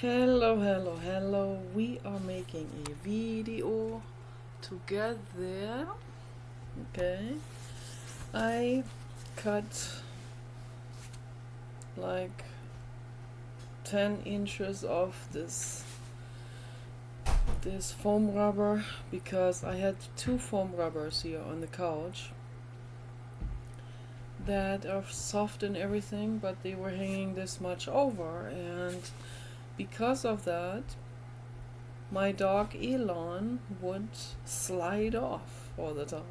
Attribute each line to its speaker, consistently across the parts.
Speaker 1: Hello, hello, hello. We are making a video together. Okay. I cut like 10 inches of this foam rubber because I had two foam rubbers here on the couch that are soft and everything, but they were hanging this much over, and because of that my dog Elon would slide off all the time.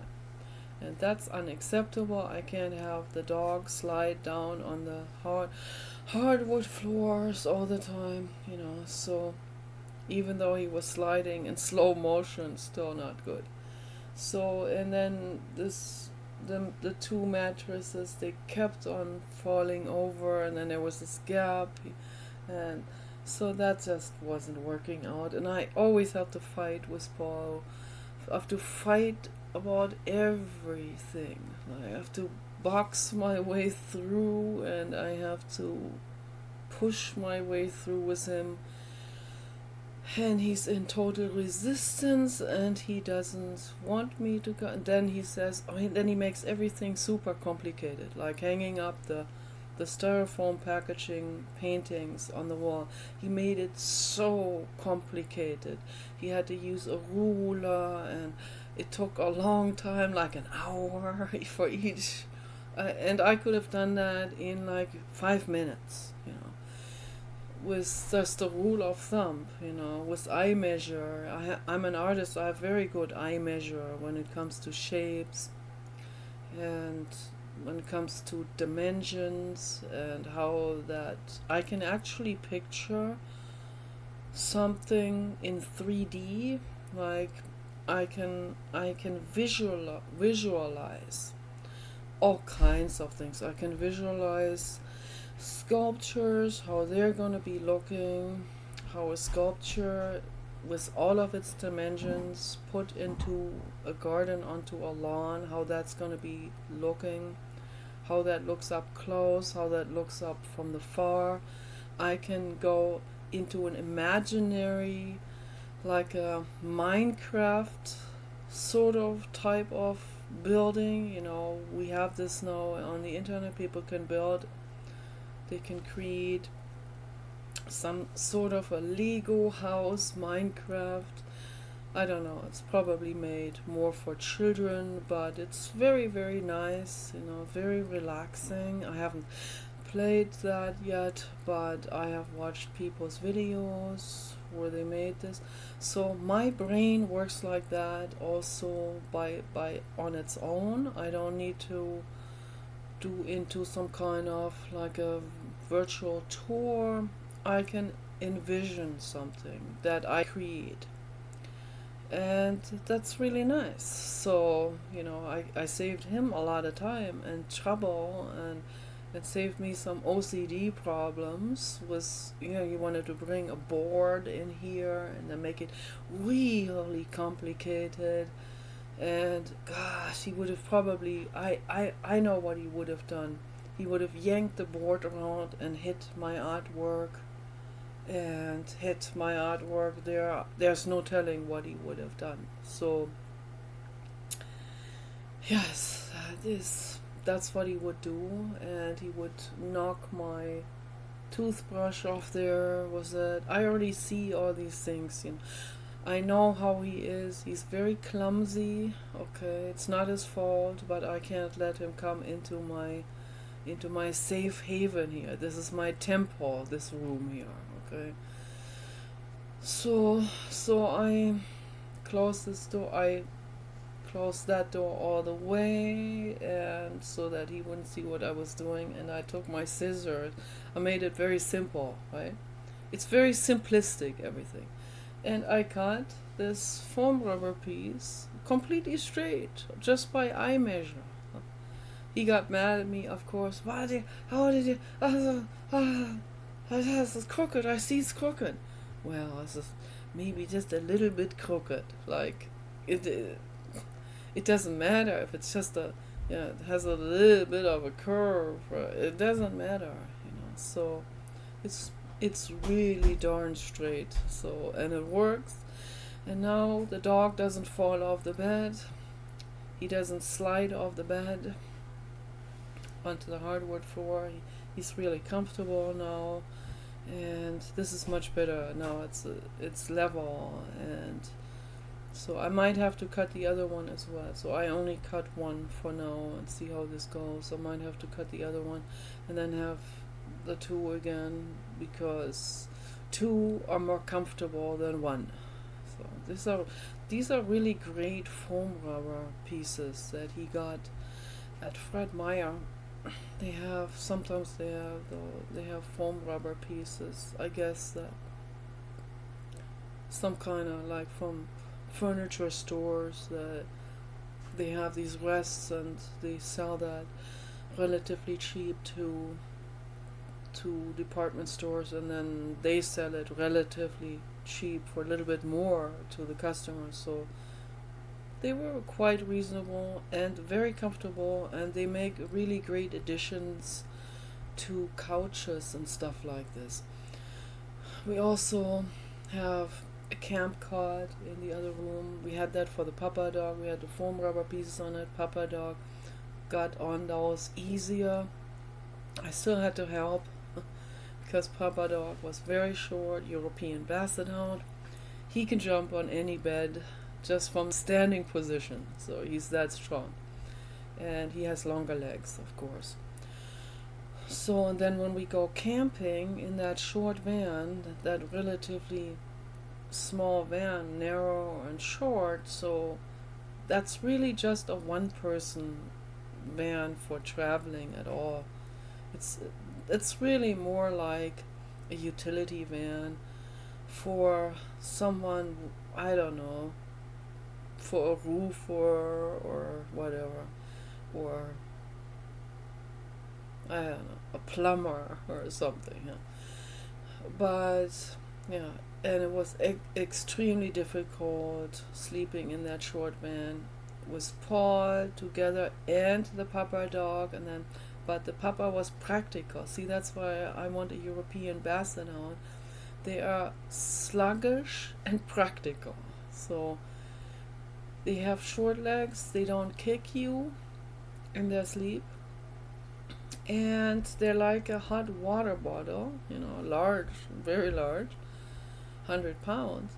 Speaker 1: And that's unacceptable. I can't have the dog slide down on the hardwood floors all the time, So even though he was sliding in slow motion, still not good. So and then the two mattresses, they kept on falling over, and then there was this gap, and so that just wasn't working out. And I always have to fight with Paul. I have to fight about everything. I have to box my way through, and I have to push my way through with him. And he's in total resistance, and he doesn't want me to go. And then he says, then he makes everything super complicated, like hanging up the styrofoam packaging paintings on the wall. He made it so complicated. He had to use a ruler, and it took a long time, like an hour for each. And I could have done that in like 5 minutes, with just a rule of thumb, with eye measure. I'm an artist, I have very good eye measure when it comes to shapes, and when it comes to dimensions, and how that I can actually picture something in 3D. Like I can visualize all kinds of things. I can visualize sculptures, how they're gonna be looking, how a sculpture with all of its dimensions put into a garden, onto a lawn, how that's gonna be looking, how that looks up close, how that looks up from the far. I can go into an imaginary, like a Minecraft sort of type of building. We have this now on the internet. People can build, they can create some sort of a Lego house, Minecraft. I don't know, it's probably made more for children, but it's very, very nice, very relaxing. I haven't played that yet, but I have watched people's videos where they made this. So my brain works like that also by on its own. I don't need to do into some kind of like a virtual tour. I can envision something that I create, and that's really nice. So I saved him a lot of time and trouble, and it saved me some OCD problems. Was he wanted to bring a board in here and then make it really complicated, and gosh, he would have probably, I know what he would have done. He would have yanked the board around and hit my artwork, there's no telling what he would have done. So yes, that's what he would do. And he would knock my toothbrush off there. Was it, I already see all these things. I know how he is. He's very clumsy. Okay, it's not his fault, but I can't let him come into my safe haven here. This is my temple, this room here. Okay. So I closed this door. I closed that door all the way, and so that he wouldn't see what I was doing. And I took my scissors. I made it very simple, right? It's very simplistic, everything. And I cut this foam rubber piece completely straight, just by eye measure. He got mad at me, of course. How did you? This is crooked. I see it's crooked. Well, this is maybe just a little bit crooked. Like it doesn't matter if it's just it has a little bit of a curve. It doesn't matter. So it's It's really darn straight. So, and it works. And now the dog doesn't fall off the bed. He doesn't slide off the bed onto the hardwood floor. He's really comfortable now, and this is much better now. It's level, and so I might have to cut the other one as well. So I only cut one for now and see how this goes. I might have to cut the other one and then have the two again, because two are more comfortable than one. So these are really great foam rubber pieces that he got at Fred Meyer. They have foam rubber pieces. I guess that some kind of like from furniture stores that they have these rests, and they sell that relatively cheap to department stores, and then they sell it relatively cheap for a little bit more to the customers. So they were quite reasonable and very comfortable, and they make really great additions to couches and stuff like this. We also have a camp cot in the other room. We had that for the Papa Dog. We had the foam rubber pieces on it. Papa Dog got on those easier. I still had to help because Papa Dog was very short, European Basset Hound. He can jump on any bed just from standing position, so he's that strong. And he has longer legs, of course. So, and then when we go camping in that short van, that relatively small van, narrow and short, so that's really just a one-person van for traveling at all. It's really more like a utility van for someone, I don't know, for a roofer or whatever, or I don't know, a plumber or something. Yeah. But yeah, and it was extremely difficult sleeping in that short van with Paul together and the Papa Dog, and then but the Papa was practical. See, that's why I want a European Basset Hound. They are sluggish and practical. So they have short legs, they don't kick you in their sleep, and they're like a hot water bottle, large, very large, 100 pounds.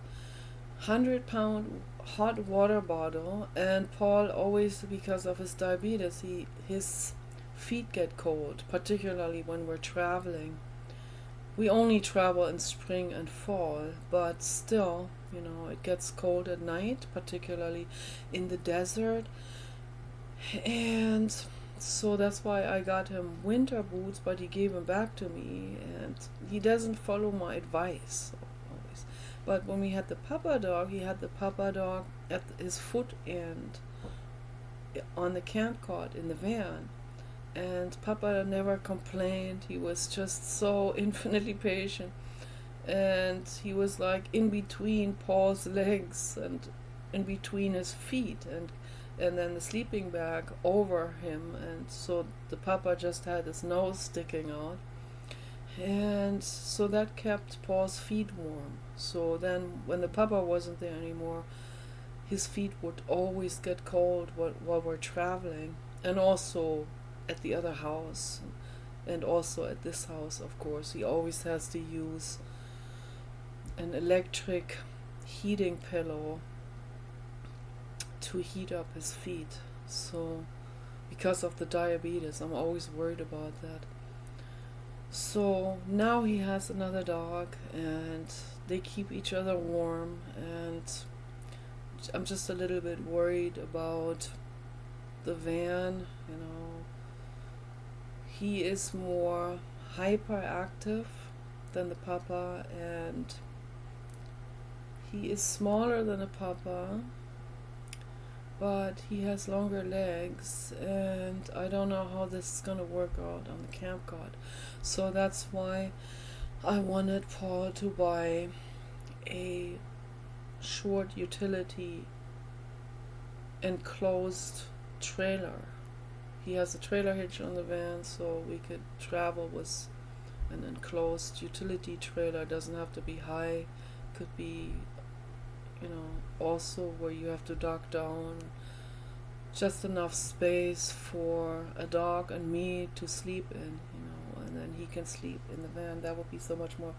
Speaker 1: 100-pound hot water bottle, and Paul always, because of his diabetes, his feet get cold, particularly when we're traveling. We only travel in spring and fall, but still, it gets cold at night, particularly in the desert. And so that's why I got him winter boots, but he gave them back to me, and he doesn't follow my advice always. But when we had the Papa Dog, he had the Papa Dog at his foot end on the camp cot in the van. And Papa never complained. He was just so infinitely patient. And he was like in between Paul's legs and in between his feet, and then the sleeping bag over him. And so the Papa just had his nose sticking out. And so that kept Paul's feet warm. So then when the Papa wasn't there anymore, his feet would always get cold while we're traveling. And also at the other house, and also at this house, of course, he always has to use an electric heating pillow to heat up his feet. So because of the diabetes, I'm always worried about that. So now he has another dog, and they keep each other warm, and I'm just a little bit worried about the van. He is more hyperactive than the Papa, and he is smaller than the Papa, but he has longer legs, and I don't know how this is going to work out on the camp cot. So that's why I wanted Paul to buy a short utility enclosed trailer. He has a trailer hitch on the van, so we could travel with an enclosed utility trailer. Doesn't have to be high, could be, also where you have to duck down, just enough space for a dog and me to sleep in, and then he can sleep in the van. That would be so much more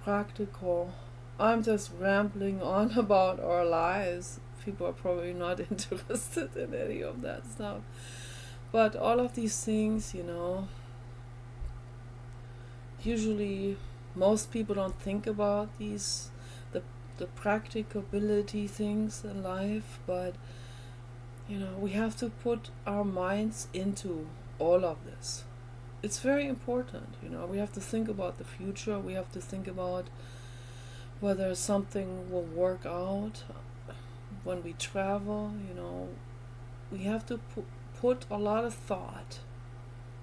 Speaker 1: practical. I'm just rambling on about our lives. People are probably not interested in any of that stuff. But all of these things, usually most people don't think about the practicability things in life, but we have to put our minds into all of this. It's very important, we have to think about the future. We have to think about whether something will work out when we travel. We have to put a lot of thought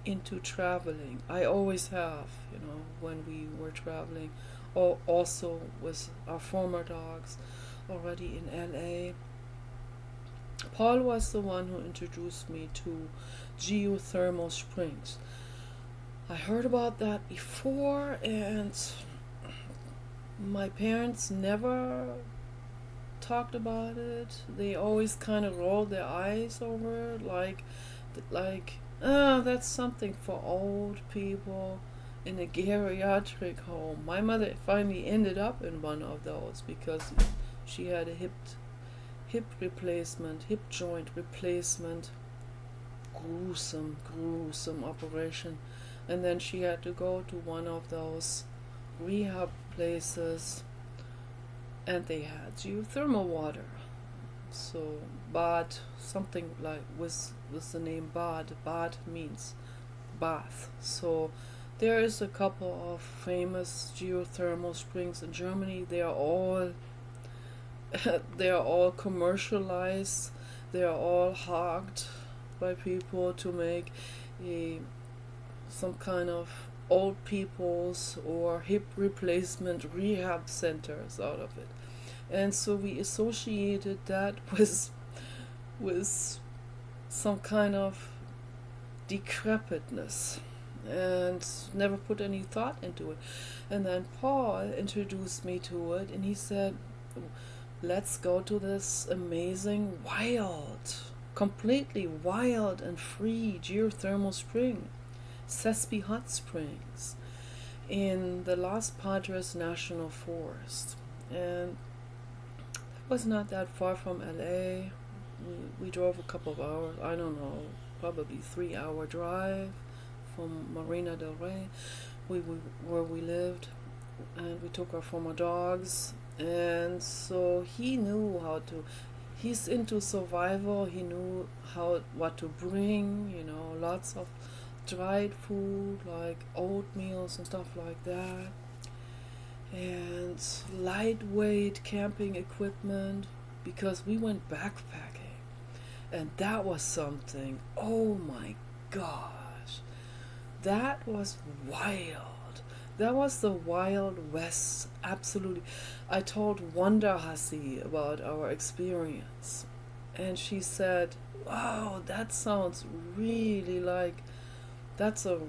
Speaker 1: into traveling. I always have, when we were traveling, or also with our former dogs already in LA. Paul was the one who introduced me to geothermal springs. I heard about that before, and my parents never talked about it. They always kind of rolled their eyes over it, like, that's something for old people in a geriatric home. My mother finally ended up in one of those because she had a hip joint replacement, gruesome operation, and then she had to go to one of those rehab places, and they had geothermal water. So bad, something like with the name bad means bath. So there is a couple of famous geothermal springs in Germany. They are all commercialized. They are all hogged by people to make some kind of old people's or hip replacement rehab centers out of it. And so we associated that with some kind of decrepitness and never put any thought into it. And then Paul introduced me to it, and he said, let's go to this amazing, completely wild and free geothermal spring, Sespe Hot Springs, in the Los Padres National Forest. And it was not that far from LA. We drove a couple of hours, I don't know, probably 3-hour drive from Marina del Rey, where we lived, and we took our former dogs. And so he knew he's into survival. He knew what to bring, lots of dried food like oatmeals and stuff like that, and lightweight camping equipment, because we went backpacking, and that was something. Oh my gosh, that was wild. That was the Wild West, absolutely. I told Wanda Hussey about our experience, and she said, wow, that sounds really like that's a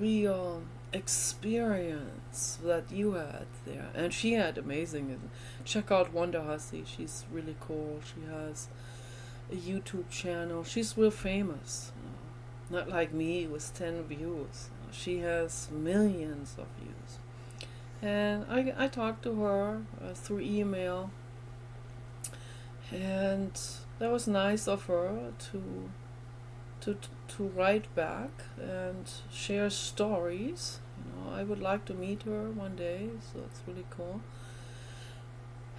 Speaker 1: real experience that you had there. And she had amazing. Check out Wanda Hussey. She's really cool. She has a YouTube channel. She's real famous. Not like me with 10 views. She has millions of views. And I talked to her through email, and that was nice of her to write back and share stories. I would like to meet her one day, so it's really cool.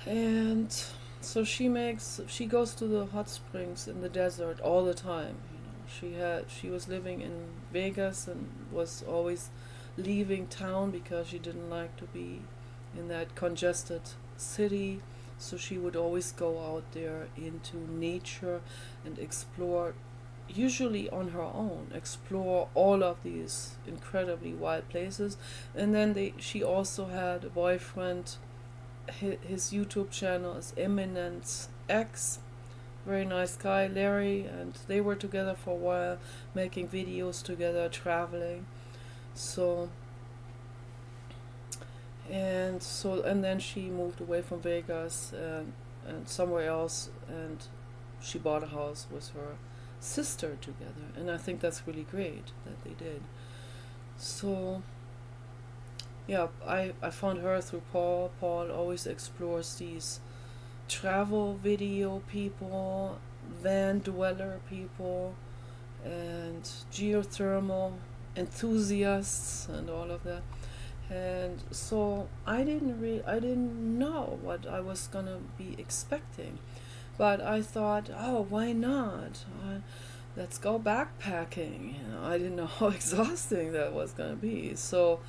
Speaker 1: And so she goes to the hot springs in the desert all the time. She was living in Vegas and was always leaving town because she didn't like to be in that congested city. So she would always go out there into nature and explore, usually on her own, explore all of these incredibly wild places. And then she also had a boyfriend. His YouTube channel is Eminence X, very nice guy, Larry, and they were together for a while, making videos together, traveling. So and then she moved away from Vegas and somewhere else, and she bought a house with her sister together, and I think that's really great that they did. So yeah, I found her through Paul. Paul always explores these travel video people, van dweller people, and geothermal enthusiasts and all of that. And so I didn't know what I was gonna be expecting, but I thought, oh, why not? Let's go backpacking. I didn't know how exhausting that was gonna be. So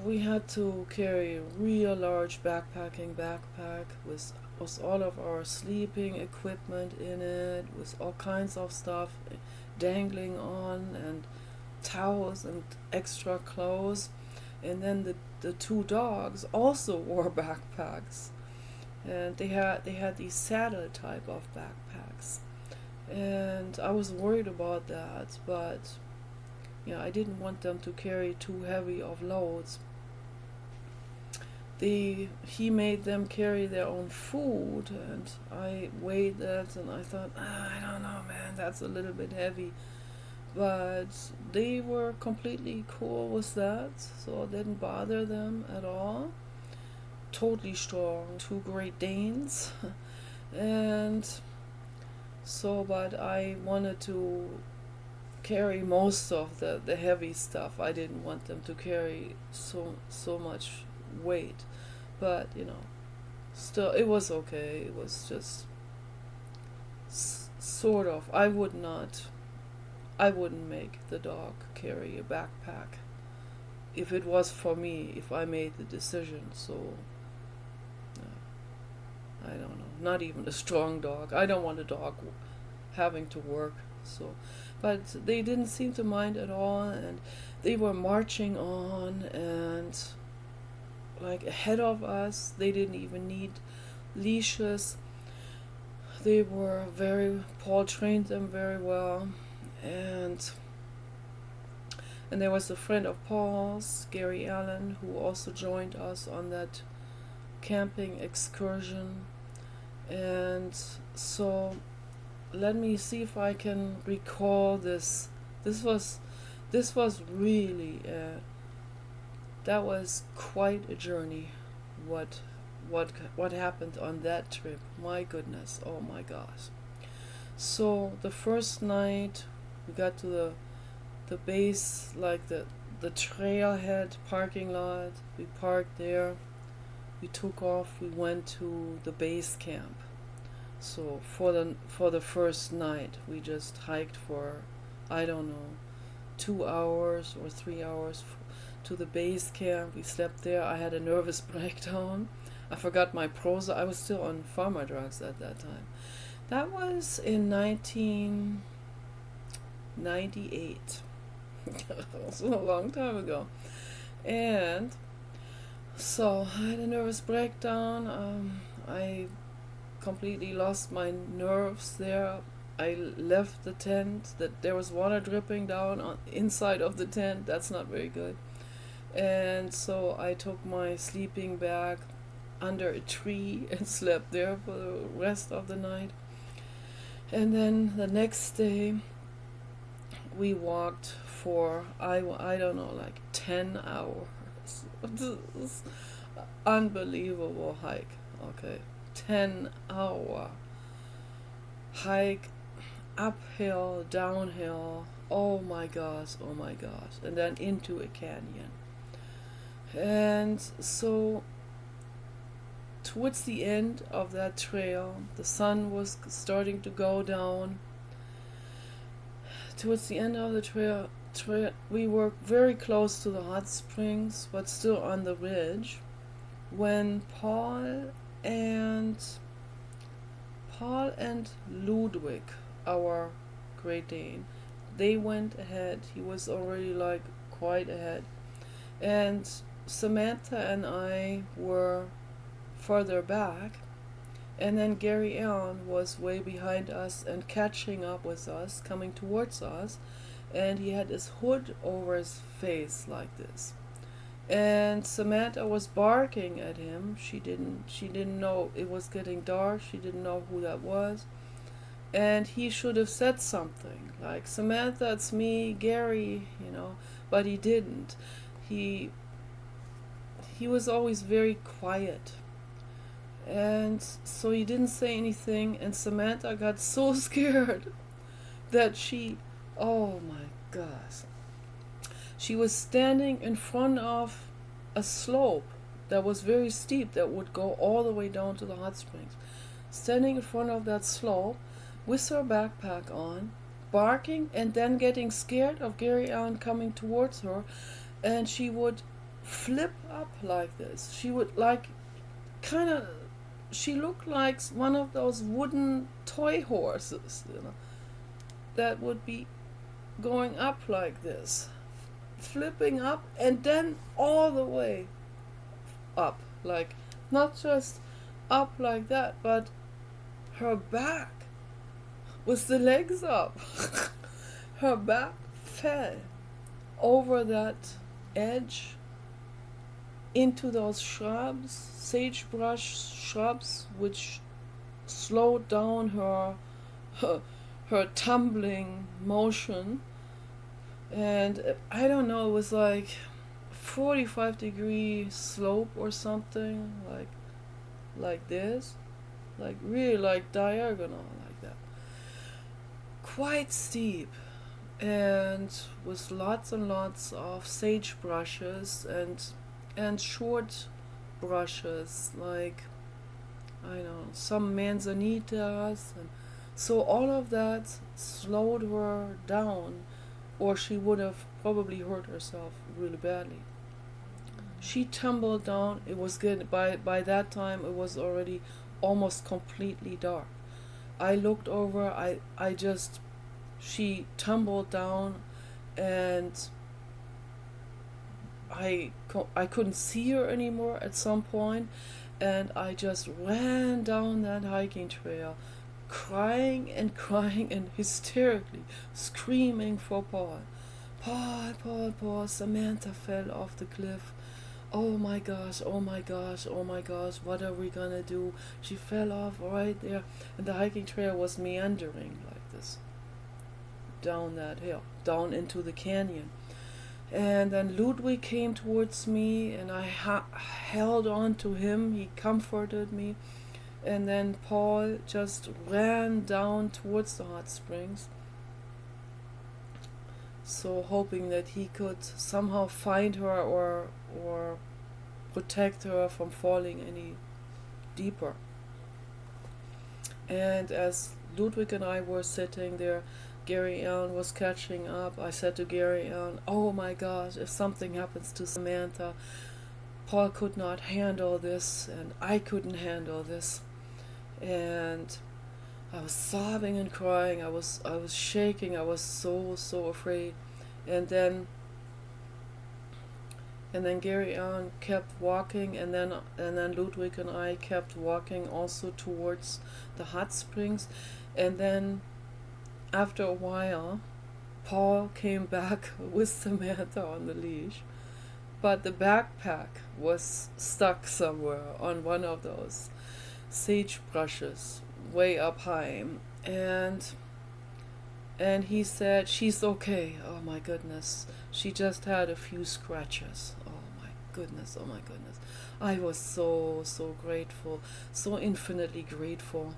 Speaker 1: we had to carry a real large backpack with all of our sleeping equipment in it, with all kinds of stuff dangling on, and towels and extra clothes. And then the two dogs also wore backpacks, and they had these saddle type of backpacks, and I was worried about that, but yeah, I didn't want them to carry too heavy of loads. He made them carry their own food, and I weighed that, and I thought, I don't know, man, that's a little bit heavy. But they were completely cool with that, so it didn't bother them at all. Totally strong, two Great Danes. And so, but I wanted to carry most of the heavy stuff. I didn't want them to carry so much weight. But, still, it was okay. It was just sort of. I wouldn't make the dog carry a backpack if it was for me, if I made the decision. So, I don't know. Not even a strong dog. I don't want a dog having to work. So, but they didn't seem to mind at all, and they were marching on, and like ahead of us. They didn't even need leashes. Paul trained them very well, and there was a friend of Paul's, Gary Allen, who also joined us on that camping excursion. And so let me see if I can recall this. This was really that was quite a journey. What happened on that trip? My goodness! Oh my gosh! So the first night we got to the base, like the trailhead parking lot. We parked there. We took off. We went to the base camp. So for the first night, we just hiked for, I don't know, 2 hours or 3 hours to the base camp. We slept there. I had a nervous breakdown. I forgot my Prozac. I was still on pharma drugs at that time. That was in 1998. That was a long time ago. And so I had a nervous breakdown. I completely lost my nerves there. I left the tent. That there was water dripping down on inside of the tent. That's not very good. And so I took my sleeping bag under a tree and slept there for the rest of the night. And then the next day we walked for I don't know, like 10 hours. This unbelievable hike. Okay, 10-hour hike, uphill, downhill. Oh my gosh, and then into a canyon. And so towards the end of that trail, the sun was starting to go down. Towards the end of the trail, we were very close to the hot springs, but still on the ridge, when Paul and Ludwig, our Great Dane, they went ahead. He was already like quite ahead, and Samantha and I were further back, and then Gary Allen was way behind us and catching up with us, coming towards us, and he had his hood over his face like this. And Samantha was barking at him. She didn't know it was getting dark. She didn't know who that was. And he should have said something like, Samantha, it's me, Gary, but he didn't. He was always very quiet. And so he didn't say anything, and Samantha got so scared that oh my gosh, she was standing in front of a slope that was very steep that would go all the way down to the hot springs. Standing in front of that slope with her backpack on, barking, and then getting scared of Gary Allen coming towards her, and she would flip up like this. She would she looked like one of those wooden toy horses, that would be going up like this, flipping up, and then all the way up, like not just up like that, but her back with the legs up. Her back fell over that edge into those shrubs, sagebrush shrubs, which slowed down her tumbling motion. And I don't know, it was like 45-degree slope or something, like this, like really like diagonal like that, quite steep, and with lots and lots of sagebrushes and short brushes, like I know some manzanitas, and so all of that slowed her down, or she would have probably hurt herself really badly. She tumbled down. It was good. By that time it was already almost completely dark. I looked over. She tumbled down, and I couldn't see her anymore at some point, and I just ran down that hiking trail, crying and crying and hysterically screaming for Paul. Paul, Paul, Paul, Samantha fell off the cliff. Oh my gosh, oh my gosh, oh my gosh, what are we gonna do? She fell off right there, and the hiking trail was meandering like this, down that hill, down into the canyon. And then Ludwig came towards me, and I held on to him. He comforted me. And then Paul just ran down towards the hot springs, so hoping that he could somehow find her or protect her from falling any deeper. And as Ludwig and I were sitting there, Gary Allen was catching up. I said to Gary Allen, oh my gosh, if something happens to Samantha, Paul could not handle this, and I couldn't handle this. And I was sobbing and crying. I was shaking. I was so afraid. And then Gary Allen kept walking, and then Ludwig and I kept walking also towards the hot springs. And then after a while, Paul came back with Samantha on the leash, but the backpack was stuck somewhere on one of those sagebrushes way up high, and he said, she's okay. Oh my goodness, she just had a few scratches. Oh my goodness, oh my goodness. I was so grateful, so infinitely grateful.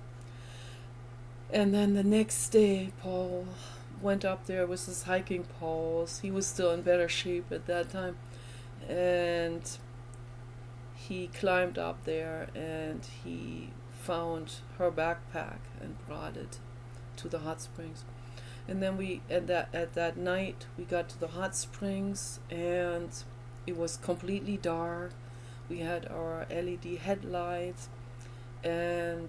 Speaker 1: And then the next day, Paul went up there with his hiking poles. He was still in better shape at that time, and he climbed up there and he found her backpack and brought it to the hot springs. And then at that night we got to the hot springs, and it was completely dark. We had our LED headlights, and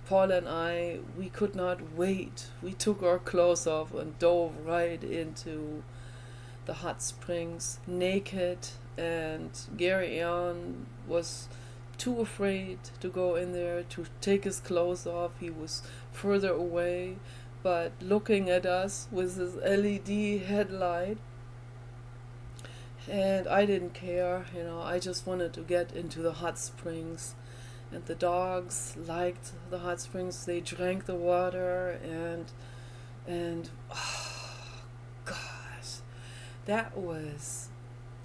Speaker 1: Paul and I, we could not wait. We took our clothes off and dove right into the hot springs naked, and Gary Allen was too afraid to go in there to take his clothes off. He was further away, but looking at us with his LED headlight. And I didn't care, I just wanted to get into the hot springs. And the dogs liked the hot springs. They drank the water, and oh gosh, that was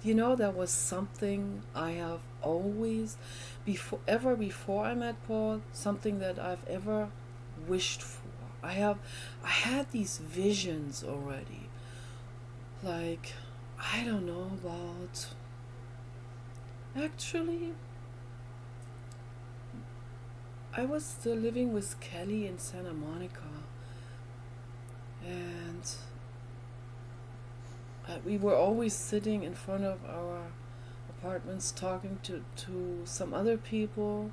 Speaker 1: that was something I have always before I met Paul, something that I've ever wished for. I had these visions already. Like, I don't know about, actually, I was still living with Kelly in Santa Monica, and we were always sitting in front of our apartments talking to some other people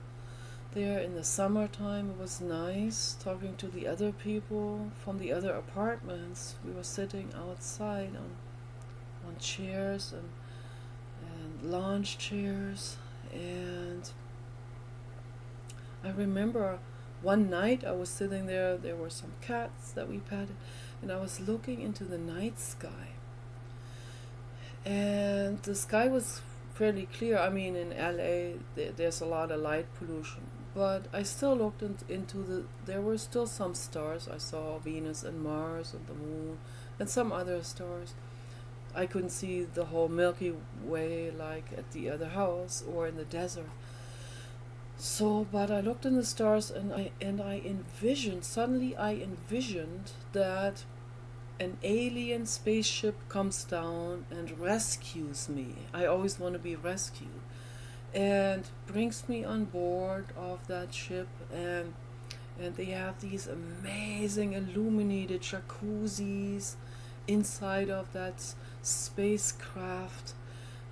Speaker 1: there in the summertime. It was nice talking to the other people from the other apartments. We were sitting outside on chairs and lounge chairs, and I remember one night I was sitting there were some cats that we petted, and I was looking into the night sky. And the sky was fairly clear. I mean, in LA, there's a lot of light pollution. But I still looked there were still some stars. I saw Venus and Mars and the moon and some other stars. I couldn't see the whole Milky Way like at the other house or in the desert. So, but I looked in the stars, and suddenly I envisioned that an alien spaceship comes down and rescues me. I always want to be rescued. And brings me on board of that ship, and they have these amazing illuminated jacuzzis inside of that spacecraft.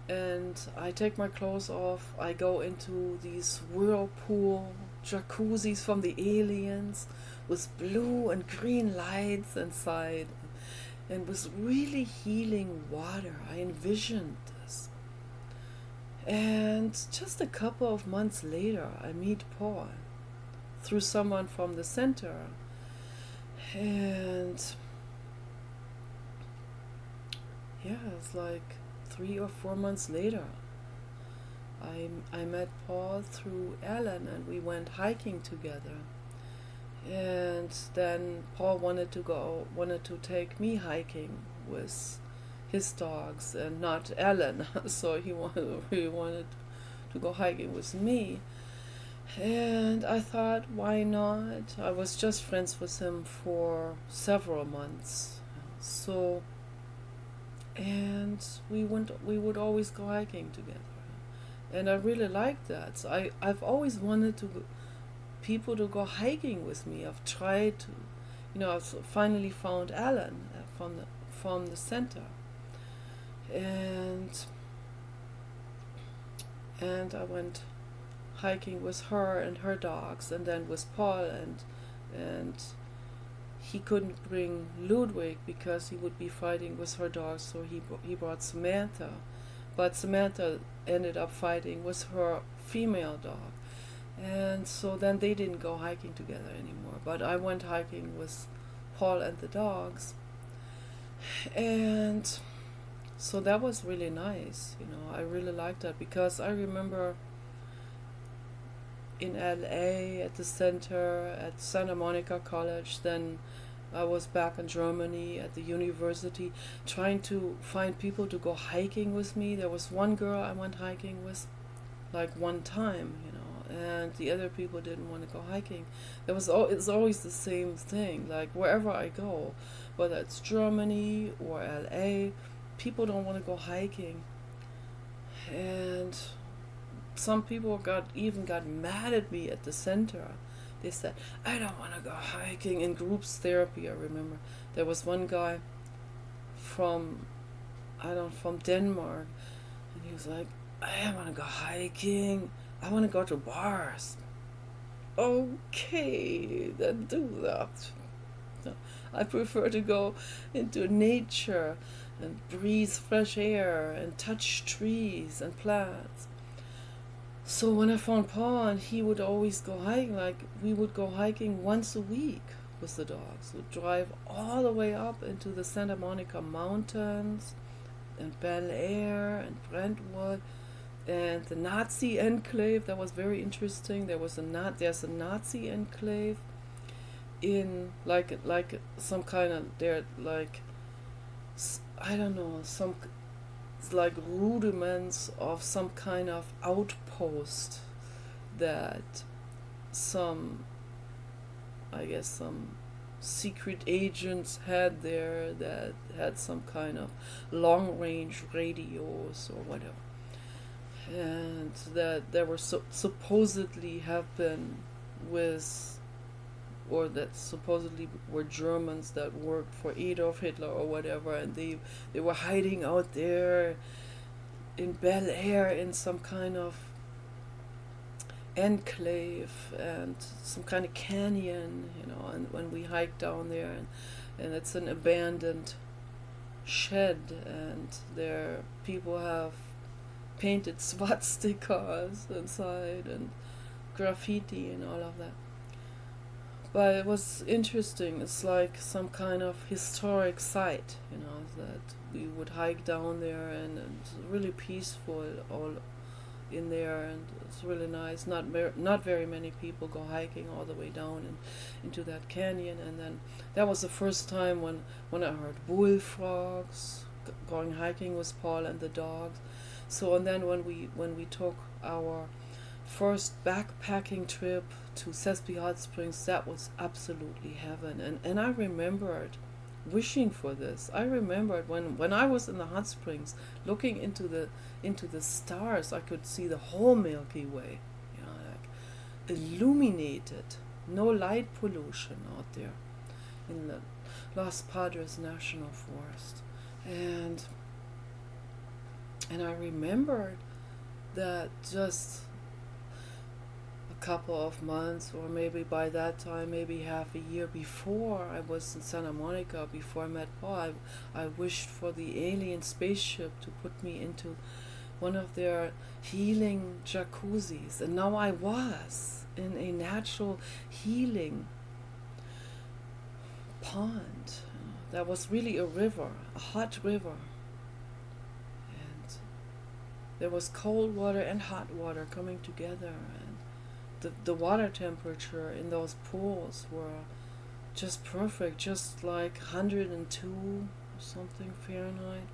Speaker 1: And I take my clothes off, I go into these whirlpool jacuzzis from the aliens with blue and green lights inside, and with really healing water. I envisioned this. And just a couple of months later, I meet Paul through someone from the center. And yeah, it's like 3 or 4 months later, I met Paul through Alan, and we went hiking together. And then Paul wanted to take me hiking with his dogs and not Alan. So he wanted to go hiking with me. And I thought, why not? I was just friends with him for several months. So, and we would always go hiking together. And I really liked that. So I've always wanted people to go hiking with me. I've tried to, I've finally found Alan from the center. And I went hiking with her and her dogs, and then with Paul, and he couldn't bring Ludwig because he would be fighting with her dogs, so he brought Samantha, but Samantha ended up fighting with her female dog, and so then they didn't go hiking together anymore. But I went hiking with Paul and the dogs, and so that was really nice. I really liked that, because I remember in LA at the center at Santa Monica College, then I was back in Germany at the university trying to find people to go hiking with me. There was one girl I went hiking with like one time, and the other people didn't want to go hiking. It's always the same thing, like wherever I go, whether it's Germany or LA, people don't want to go hiking. And some people got mad at me at the center. They said, I don't want to go hiking. In groups therapy, I remember there was one guy from Denmark, and he was like, I don't want to go hiking, I want to go to bars. Okay, then do that. I prefer to go into nature and breathe fresh air and touch trees and plants. So when I found Paul, and he would always go hiking, like we would go hiking once a week with the dogs. We'd drive all the way up into the Santa Monica Mountains and Bel Air and Brentwood and the Nazi enclave. That was very interesting. There's a Nazi enclave in like some kind of, they're like, I don't know, some, it's like rudiments of some kind of outpost that some, I guess, some secret agents had there, that had some kind of long range radios or whatever, and that there were supposedly have been with, or that supposedly were Germans that worked for Adolf Hitler or whatever, and they were hiding out there in Bel Air in some kind of enclave and some kind of canyon, and when we hiked down there, and it's an abandoned shed, and there people have painted swastikas inside and graffiti and all of that. But it was interesting. It's like some kind of historic site, that we would hike down there, and it's really peaceful all in there, and it's really nice. Not very many people go hiking all the way down and into that canyon. And then that was the first time when I heard bullfrogs going hiking with Paul and the dogs. So, and then when we took our first backpacking trip to Sespe Hot Springs, that was absolutely heaven. And I remembered wishing for this. I remembered when I was in the hot springs, looking into the stars, I could see the whole Milky Way, like illuminated, no light pollution out there in the Los Padres National Forest. And I remembered that just a couple of months, or maybe by that time, maybe half a year before I was in Santa Monica, before I met Paul, I wished for the alien spaceship to put me into one of their healing jacuzzis. And now I was in a natural healing pond. That was really a river, a hot river. There was cold water and hot water coming together, and the water temperature in those pools were just perfect, just like 102 or something Fahrenheit.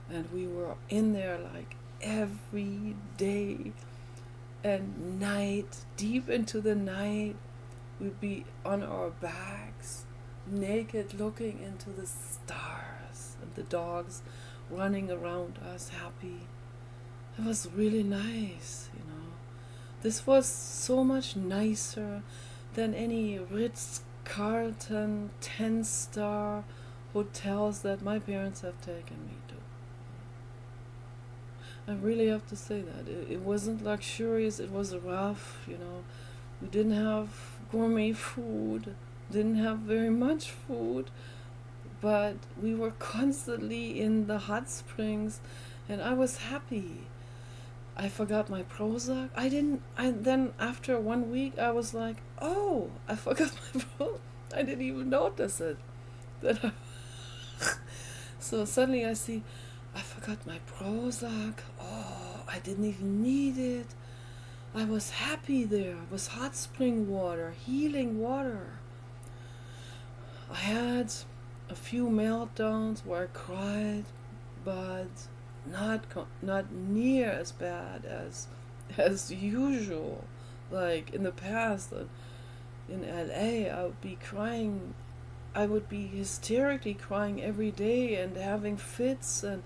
Speaker 1: And we were in there like every day and night, deep into the night. We'd be on our backs, naked, looking into the stars, and the dogs running around us, happy. It was really nice, This was so much nicer than any Ritz-Carlton 10-star hotels that my parents have taken me to. I really have to say that. It wasn't luxurious, it was rough, We didn't have gourmet food, didn't have very much food, but we were constantly in the hot springs, and I was happy. I forgot my Prozac. Then after 1 week, I was like, oh, I forgot my Prozac. I didn't even notice it. So suddenly I see, I forgot my Prozac. Oh, I didn't even need it. I was happy there. It was hot spring water, healing water. I had a few meltdowns where I cried, but not near as bad as usual. Like in the past, in LA, I would be crying. I would be hysterically crying every day and having fits. And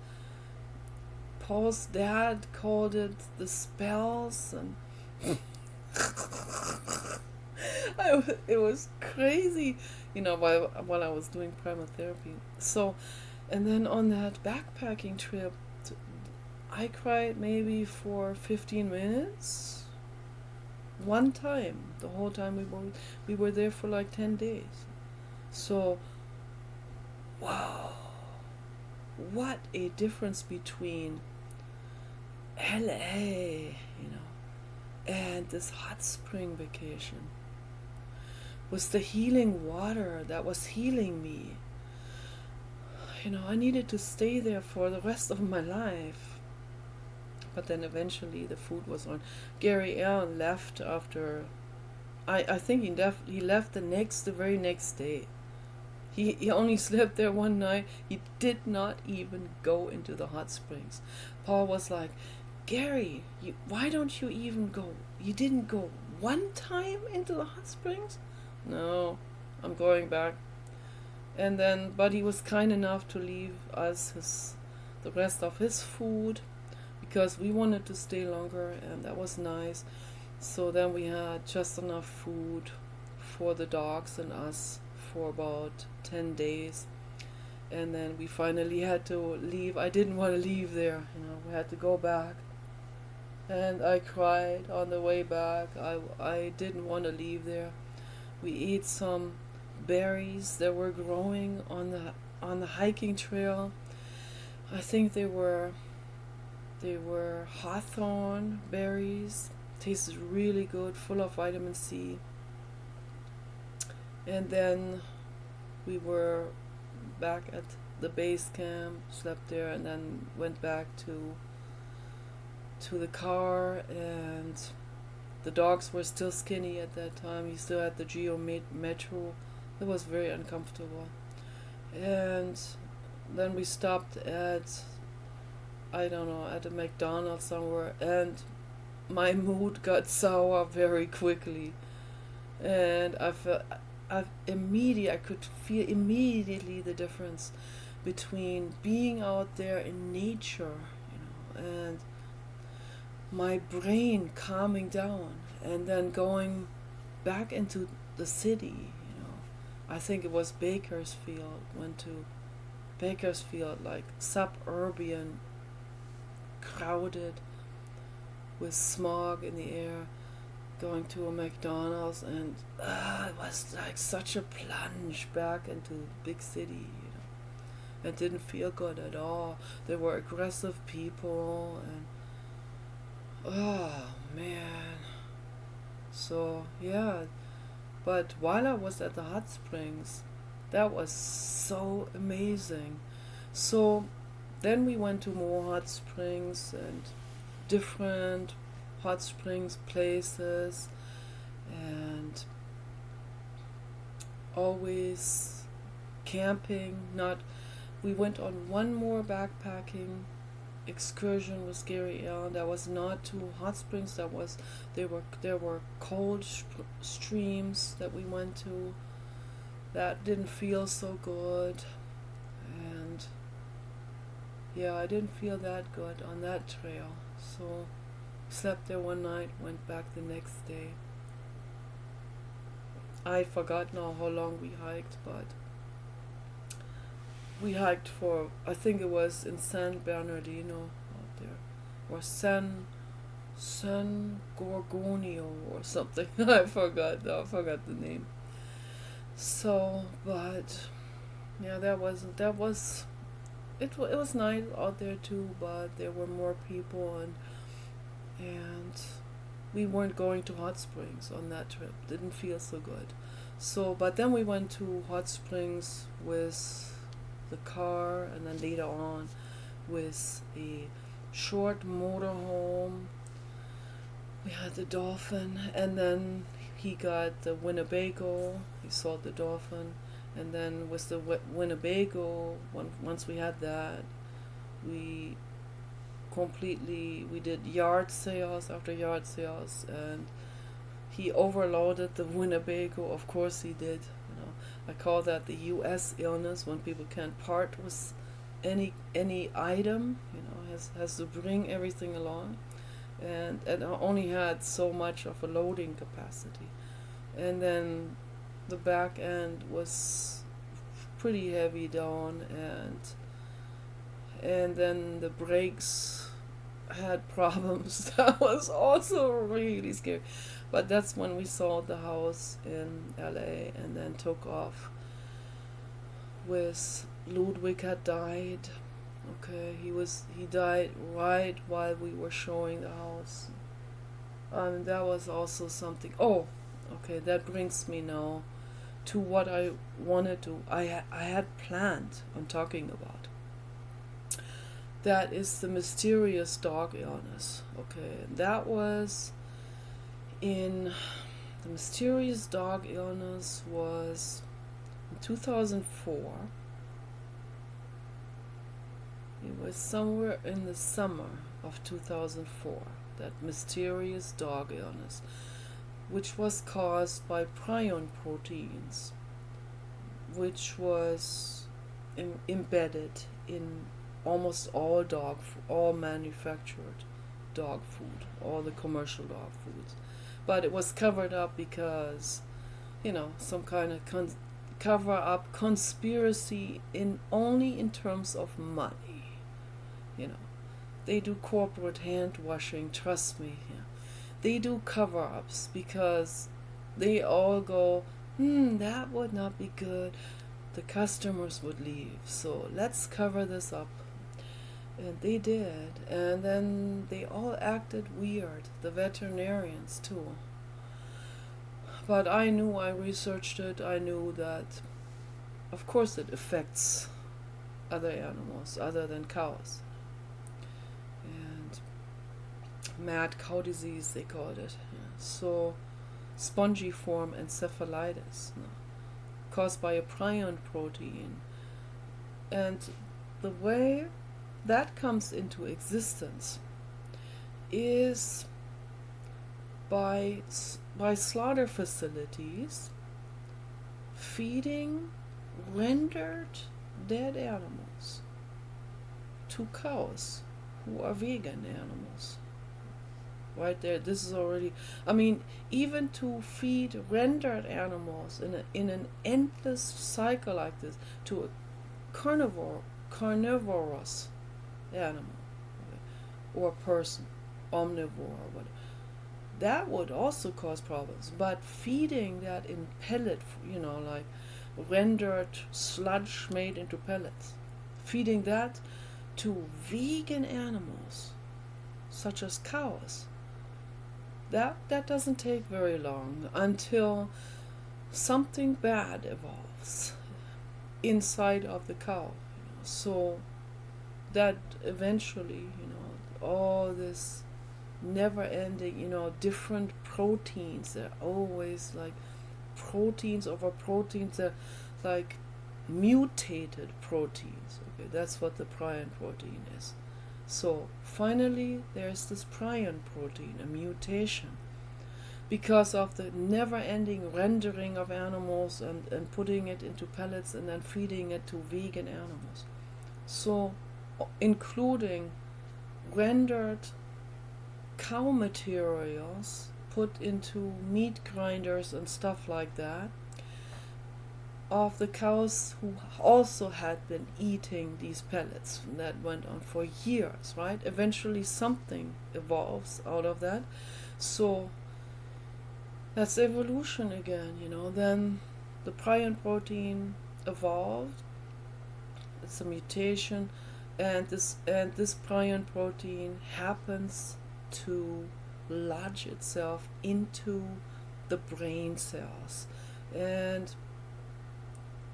Speaker 1: Paul's dad called it the spells, and it was crazy, while I was doing primal therapy. So, and then on that backpacking trip, I cried maybe for 15 minutes. One time, the whole time we were there for like 10 days. So, wow, what a difference between LA, and this hot spring vacation. was the healing water that was healing me. I needed to stay there for the rest of my life. But then eventually the food was on. Gary Allen left after, I think he left the very next day. He only slept there one night. He did not even go into the hot springs. Paul was like, Gary, why don't you even go? You didn't go one time into the hot springs? No, I'm going back. And then, but he was kind enough to leave us the rest of his food, because we wanted to stay longer, and that was nice. So then we had just enough food for the dogs and us for about 10 days. And then we finally had to leave. I didn't want to leave there, we had to go back. And I cried on the way back. I didn't want to leave there. We ate some berries that were growing on the hiking trail. I think they were hawthorn berries. Tasted really good, full of vitamin C. And then we were back at the base camp, slept there, and then went back to the car. And the dogs were still skinny at that time. He still had the Geo Metro. It was very uncomfortable. And then we stopped at, I don't know, at a McDonald's somewhere, and my mood got sour very quickly. And I could feel immediately the difference between being out there in nature, and my brain calming down, and then going back into the city. I think it was Bakersfield. Went to Bakersfield, like suburban, crowded, with smog in the air, going to a McDonald's, and it was like such a plunge back into big city. It didn't feel good at all. There were aggressive people, and oh man. So yeah, but while I was at the hot springs, that was so amazing. So then we went to more hot springs and different hot springs places, and always camping. We went on one more backpacking excursion with Gary Allen. That was not to hot springs. There were cold streams that we went to. That didn't feel so good, and yeah, I didn't feel that good on that trail. So slept there one night, went back the next day. I forgot now how long we hiked, but we hiked for, I think it was in San Bernardino out there, or San Gorgonio or something. I forgot the name. So, but yeah, it was nice out there too, but there were more people, and we weren't going to hot springs on that trip. Didn't feel so good. So, but then we went to hot springs with the car, and then later on with a short motorhome. We had the Dolphin, and then he got the Winnebago. He saw the Dolphin, and then with the Winnebago, once we had that, we did yard sales after yard sales, and he overloaded the Winnebago. Of course he did. I call that the U.S. illness, when people can't part with any item. Has to bring everything along, and I only had so much of a loading capacity, and then the back end was pretty heavy down, and then the brakes had problems. That was also really scary. But that's when we sold the house in LA and then took off. Ludwig had died. Okay, he died right while we were showing the house. That was also something. Oh, okay, that brings me now to what I wanted to, I had planned on talking about. That is the mysterious dog illness. Okay, that was in the mysterious dog illness was in 2004. It was somewhere in the summer of 2004, that mysterious dog illness, which was caused by prion proteins, which was embedded in almost all all manufactured dog food, all the commercial dog foods. But it was covered up because, some kind of cover up conspiracy only in terms of money. They do corporate hand washing, trust me. They do cover ups because they all go, that would not be good. The customers would leave, so let's cover this up. And they did, and then they all acted weird, the veterinarians too. But I researched it, I knew that, of course, it affects other animals other than cows. And mad cow disease, they called it. So, spongiform encephalitis, caused by a prion protein. And the way that comes into existence is by slaughter facilities feeding rendered dead animals to cows who are vegan animals. Right there, this is already, even to feed rendered animals in an endless cycle like this to a carnivorous animal, or person, omnivore, or whatever, that would also cause problems. But feeding that in pellet, like rendered sludge made into pellets, feeding that to vegan animals, such as cows, that doesn't take very long until something bad evolves inside of the cow. So that eventually, all this never-ending, different proteins, they're always like proteins over proteins, they're like mutated proteins. Okay, that's what the prion protein is. So finally there's this prion protein, a mutation, because of the never-ending rendering of animals and putting it into pellets and then feeding it to vegan animals. So including rendered cow materials put into meat grinders and stuff like that, of the cows who also had been eating these pellets. That went on for years, right? Eventually something evolves out of that. So that's evolution again, Then the prion protein evolved. It's a mutation, and this prion protein happens to lodge itself into the brain cells, and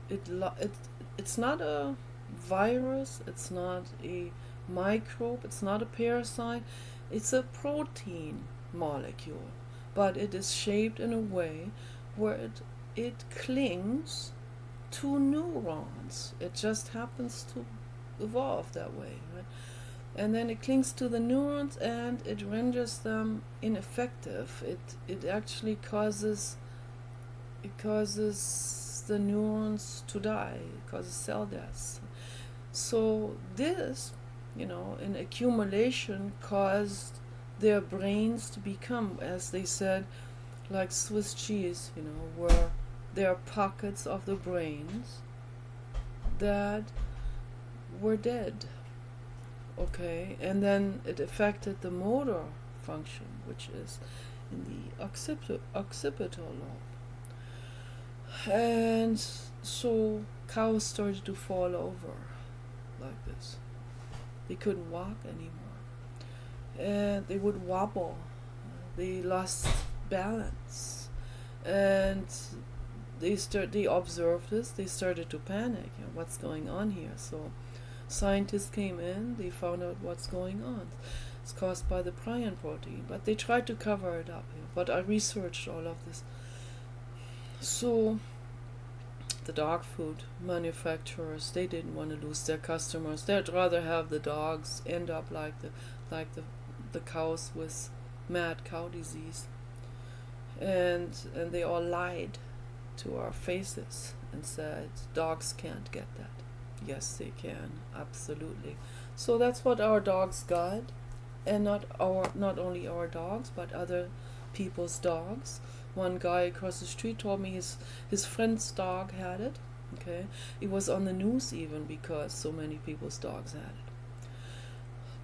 Speaker 1: it's not a virus, it's not a microbe, it's not a parasite, it's a protein molecule, but it is shaped in a way where it clings to neurons. It just happens to evolve that way, right? And then it clings to the neurons and it renders them ineffective. It actually causes the neurons to die. It causes cell deaths. So this, in accumulation, caused their brains to become, as they said, like Swiss cheese, where there are pockets of the brains that were dead. Okay, and then it affected the motor function, which is in the occipital lobe. And so cows started to fall over like this. They couldn't walk anymore. And they would wobble. They lost balance. And they observed this. They started to panic. What's going on here? So scientists came in. They found out what's going on. It's caused by the prion protein, but they tried to cover it up. But I researched all of this. So the dog food manufacturers, they didn't want to lose their customers. They'd rather have the dogs end up like the cows with mad cow disease. And they all lied to our faces and said dogs can't get that. Yes, they can, absolutely. So that's what our dogs got, and not only our dogs, but other people's dogs. One guy across the street told me his friend's dog had it. Okay, it was on the news even because so many people's dogs had it.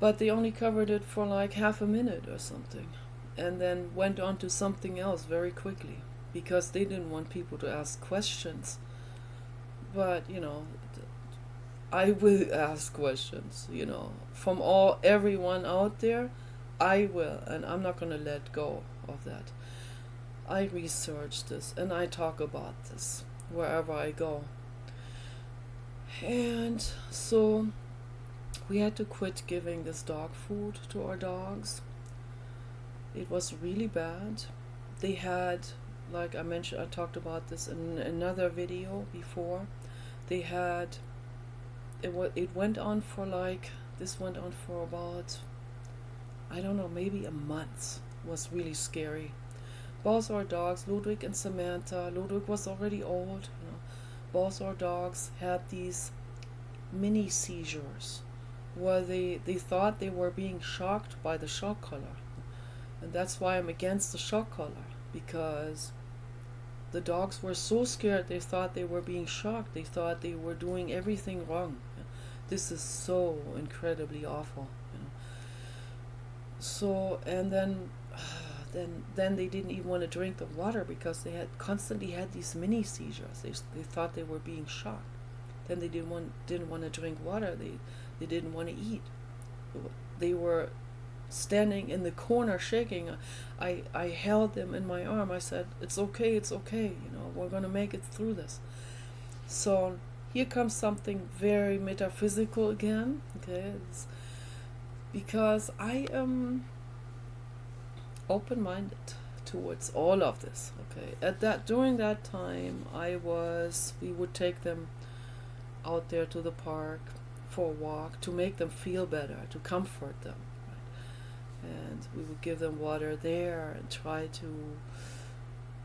Speaker 1: But they only covered it for like half a minute or something, and then went on to something else very quickly because they didn't want people to ask questions. But I will ask questions, from everyone out there. I will, and I'm not going to let go of that. I research this and I talk about this wherever I go. And so we had to quit giving this dog food to our dogs. It was really bad. They had, like I mentioned, I talked about this in another video before. They had, it went on for about, I don't know, maybe a month. It was really scary. Both our dogs, Ludwig and Samantha, Ludwig was already old, both our dogs had these mini seizures where they thought they were being shocked by the shock collar. And that's why I'm against the shock collar, because the dogs were so scared they thought they were being shocked. They thought they were doing everything wrong. This is so incredibly awful. So, and then they didn't even want to drink the water because they had constantly had these mini seizures. They thought they were being shocked. Then they didn't want to drink water. They didn't want to eat. They were standing in the corner shaking. I held them in my arm. I said, it's okay, we're going to make it through this. So here comes something very metaphysical again, okay? Because I am open-minded towards all of this, okay? During that time, we would take them out there to the park for a walk to make them feel better, to comfort them, right? And we would give them water there and try to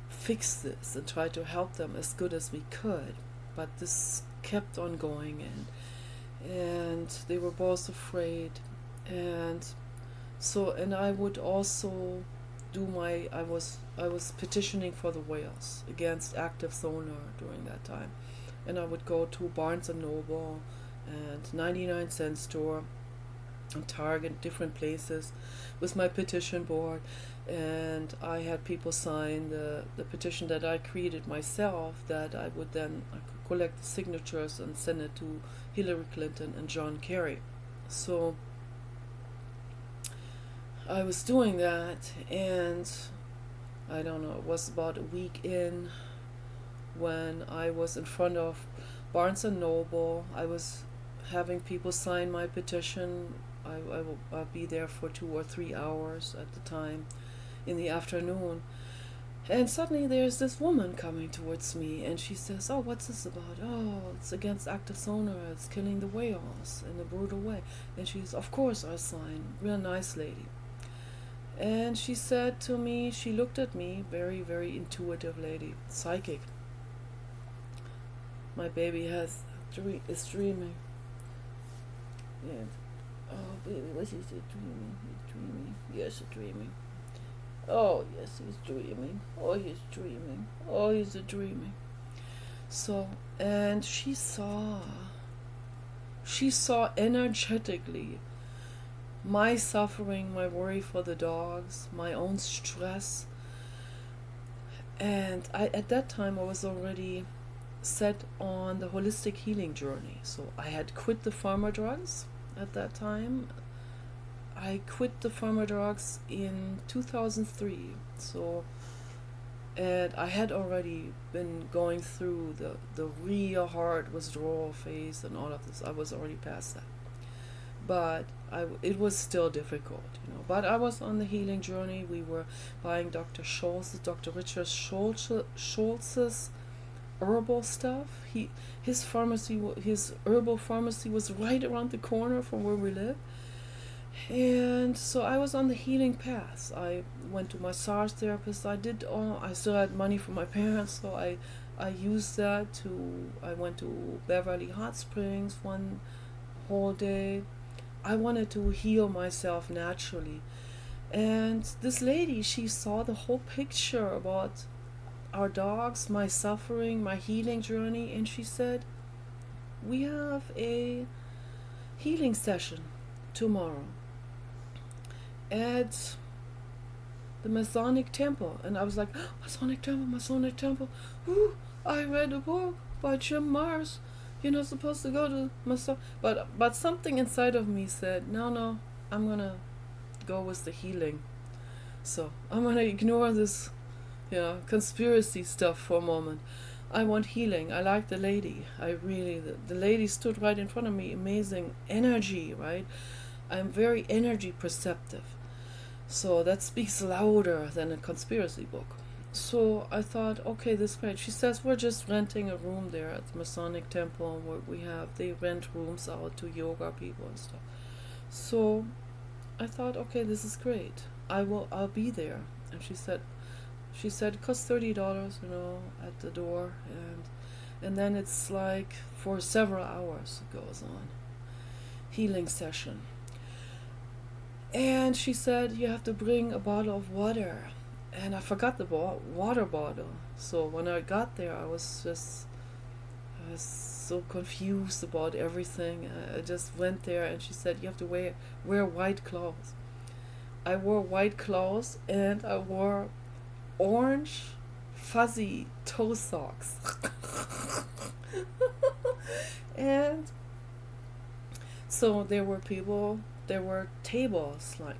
Speaker 1: fix this and try to help them as good as we could. But this kept on going, and they were both afraid. And I would also I was petitioning for the whales against active sonar during that time. And I would go to Barnes & Noble and 99-cent store and Target, different places, with my petition board. And I had people sign the petition that I created myself, that I could collect the signatures and send it to Hillary Clinton and John Kerry. So I was doing that, and I don't know, it was about a week in when I was in front of Barnes & Noble. I was having people sign my petition. I'll be there for 2 or 3 hours at the time in the afternoon. And suddenly there's this woman coming towards me, and she says, oh, what's this about? Oh, it's against active sonar. It's killing the whales in a brutal way. And she's, of course I sign. Real nice lady. And she said to me, she looked at me, very, very intuitive lady, psychic. My baby is dreaming. Yeah. Oh, baby, what is it? Dreaming? He's dreaming. Yes, dreaming. Oh, yes, he's dreaming. Oh, he's dreaming. Oh, he's a dreaming. So, and she saw energetically my suffering, my worry for the dogs, my own stress. And at that time I was already set on the holistic healing journey. So I had quit the pharma drugs at that time. I quit the pharma drugs in 2003. So, And I had already been going through the real hard withdrawal phase and all of this. I was already past that. But it was still difficult, you know. But I was on the healing journey. We were buying Dr. Richard Schulze's herbal stuff. His herbal pharmacy was right around the corner from where we live. And so I was on the healing path. I went to massage therapist. I still had money from my parents, so I used that to. I went to Beverly Hot Springs one whole day. I wanted to heal myself naturally. And this lady, she saw the whole picture about our dogs, my suffering, my healing journey, and she said, "We have a healing session tomorrow at the Masonic Temple." And I was like, oh, Masonic Temple. Ooh, I read a book by Jim Mars. You're not supposed to go to Masonic. But something inside of me said, no, I'm going to go with the healing. So I'm going to ignore this conspiracy stuff for a moment. I want healing. I like the lady. The lady stood right in front of me. Amazing energy, right? I'm very energy perceptive. So that speaks louder than a conspiracy book. So I thought, okay, this is great. She says we're just renting a room there at the Masonic Temple where they rent rooms out to yoga people and stuff. So I thought, okay, this is great. I'll be there. And she said it costs $30, at the door, and then it's like for several hours it goes on. Healing session. And she said you have to bring a bottle of water. And I forgot the water bottle. So when I got there, I was so confused about everything. I just went there, and she said you have to wear white clothes. I wore white clothes, and I wore orange fuzzy toe socks. And so there were tables,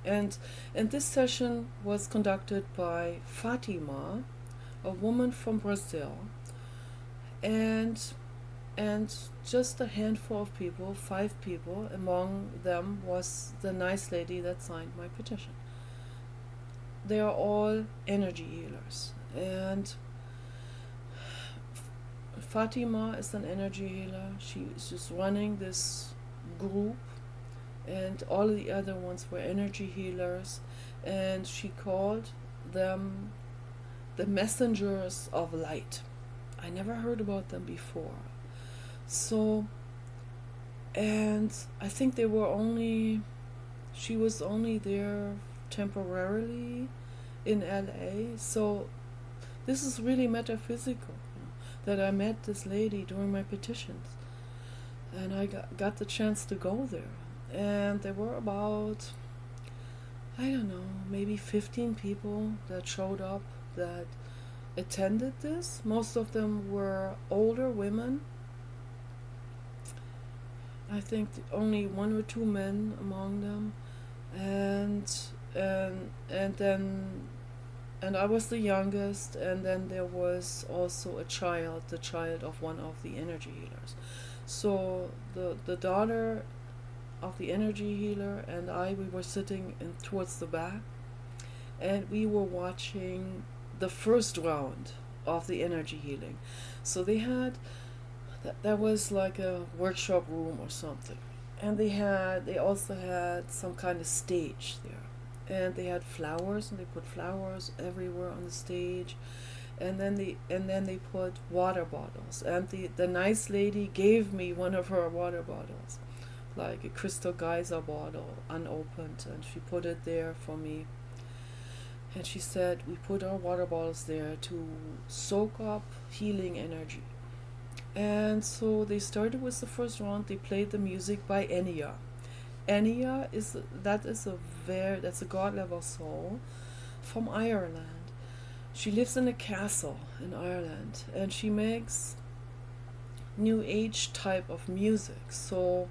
Speaker 1: and this session was conducted by Fatima, a woman from Brazil, and just a handful of people, 5 people. Among them was the nice lady that signed my petition. They are all energy healers, and Fatima is an energy healer. She's just running this group, and all the other ones were energy healers, and she called them the messengers of light. I never heard about them before. So, and I think she was only there temporarily in LA. So this is really metaphysical, that I met this lady during my petitions, and I got the chance to go there. And there were about, I don't know, maybe 15 people that showed up that attended this. Most of them were older women. I think only 1 or 2 men among them, and I was the youngest, and then there was also the child of one of the energy healers. So the daughter of the energy healer and we were sitting towards the back, and we were watching the first round of the energy healing. So they had that was like a workshop room or something, and they also had some kind of stage there, and they had flowers, and they put flowers everywhere on the stage, and then they put water bottles, and the nice lady gave me one of her water bottles, like a crystal geyser bottle, unopened, and she put it there for me. And she said we put our water bottles there to soak up healing energy. And so they started with the first round. They played the music by Enya. Enya that's a god level soul from Ireland. She lives in a castle in Ireland, and she makes new age type of music. So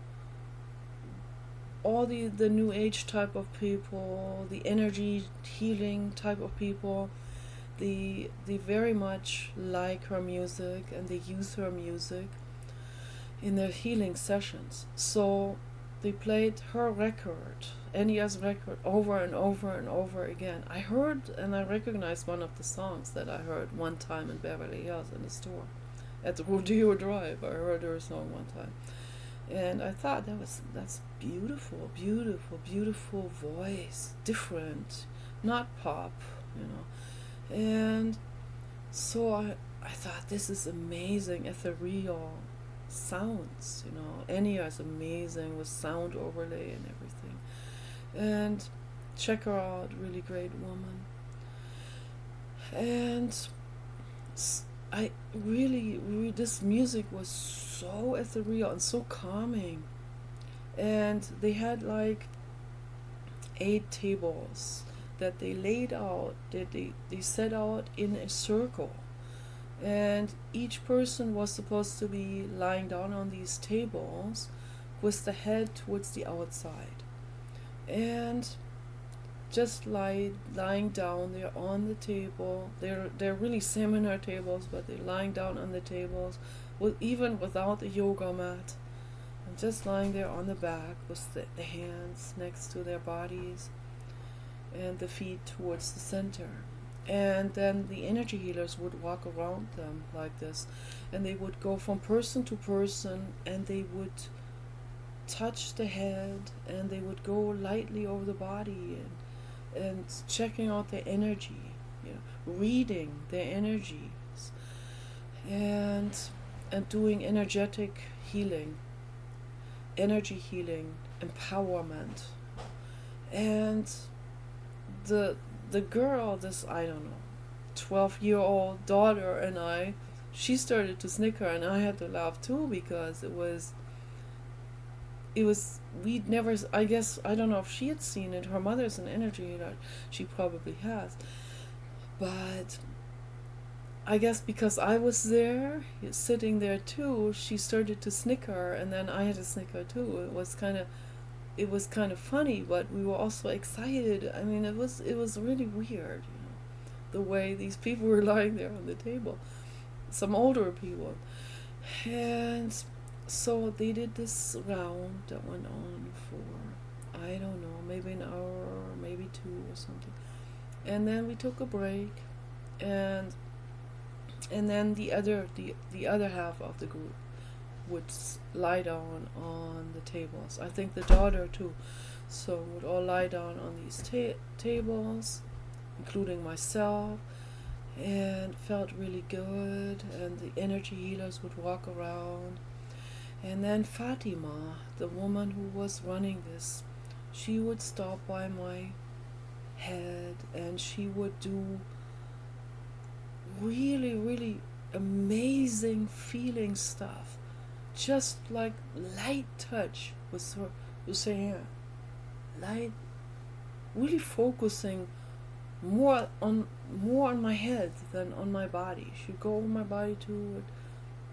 Speaker 1: all the new age type of people, the energy healing type of people, they very much like her music, and they use her music in their healing sessions. So they played her record, Enya's record, over and over and over again. I heard and I recognized one of the songs that I heard one time in Beverly Hills in the store. At the Rodeo Drive, I heard her song one time. And I thought that's beautiful, beautiful, beautiful voice, different, not pop, you know. And so I thought, this is amazing, ethereal sounds, you know. Enya is amazing with sound overlay and everything. And check her out, really great woman. And I really, this music was so ethereal and so calming. And they had like 8 tables that they laid out, that they set out in a circle. And each person was supposed to be lying down on these tables with the head towards the outside. And just lying down there on the table. They're really seminar tables, but they're lying down on the tables, even without a yoga mat. And just lying there on the back with the hands next to their bodies and the feet towards the center. And then the energy healers would walk around them like this, and they would go from person to person, and they would touch the head, and they would go lightly over the body, and checking out their energy, you know, reading their energies, and doing energetic healing, energy healing, empowerment. And the girl, this, I don't know, 12-year-old daughter, and she started to snicker, and I had to laugh too, because it was, we'd never, I guess, I don't know if she had seen it. Her mother's an energy healer, she probably has. But I guess because I was there, sitting there too, she started to snicker, and then I had to snicker too. It was kind of funny, but we were also excited. I mean, it was really weird, you know, the way these people were lying there on the table, some older people. And so they did this round that went on for, I don't know, maybe an hour or maybe 2 or something. And then we took a break, and then the other half of the group would lie down on the tables. I think the daughter too. So would all lie down on these tables, including myself, and felt really good. And the energy healers would walk around. And then Fatima, the woman who was running this, she would stop by my head, and she would do really, really amazing feeling stuff. Just like light touch with her hand. Light, really focusing more on my head than on my body. She'd go over my body too,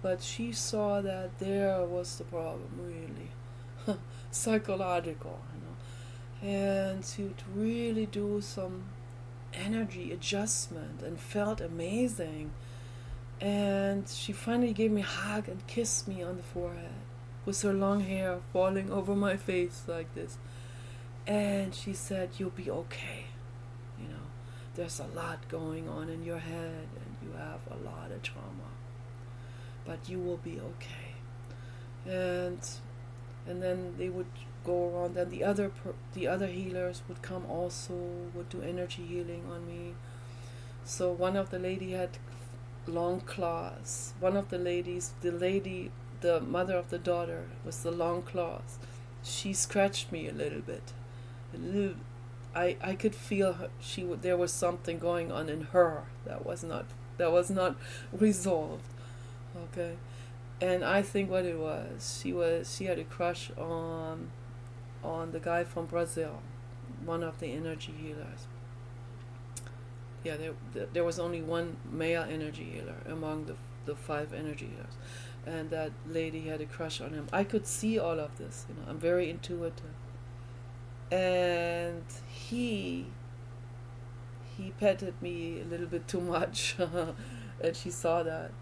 Speaker 1: but she saw that there was the problem, really. Psychological, you know. And she would really do some energy adjustment and felt amazing. And she finally gave me a hug and kissed me on the forehead with her long hair falling over my face like this. And she said, "You'll be okay. You know, there's a lot going on in your head, and you have a lot of trauma, but you will be okay." And then they would go around. Then the other healers would come also, would do energy healing on me. So one of the lady had long claws. One of the ladies, the mother of the daughter, was the long claws. She scratched me a little bit. I could feel her, there was something going on in her that was not resolved. Okay. And I think what it was, she had a crush on the guy from Brazil, one of the energy healers. Yeah, there was only one male energy healer among the 5 energy healers, and that lady had a crush on him. I could see all of this, you know. I'm very intuitive, and he he petted me a little bit too much, and she saw that,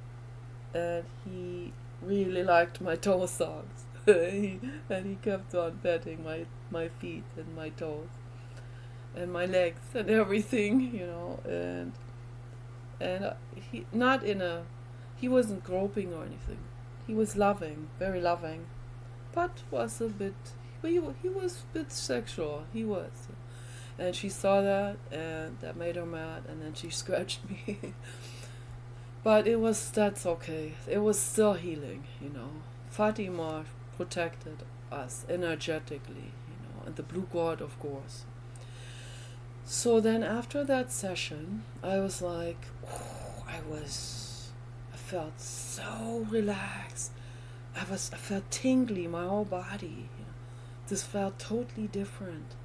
Speaker 1: and he really liked my toe socks. And he kept on petting my feet and my toes and my legs and everything, and he not in a he wasn't groping or anything. He was loving, very loving, but was a bit he was a bit sexual. He was. And she saw that, and that made her mad, and then she scratched me. But that's okay. It was still healing. Fatima protected us energetically, and the blue god, of course. So then after that session, I was like, I felt so relaxed. I felt tingly, my whole body. This felt totally different.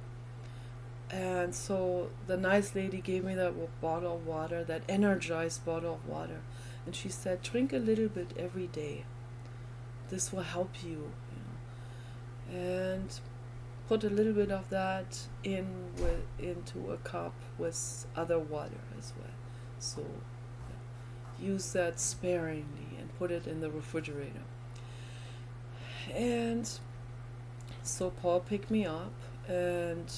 Speaker 1: And so the nice lady gave me that bottle of water, that energized bottle of water, and she said, drink a little bit every day. This will help you, and put a little bit of that into a cup with other water as well. So use that sparingly and put it in the refrigerator. And so Paul picked me up, and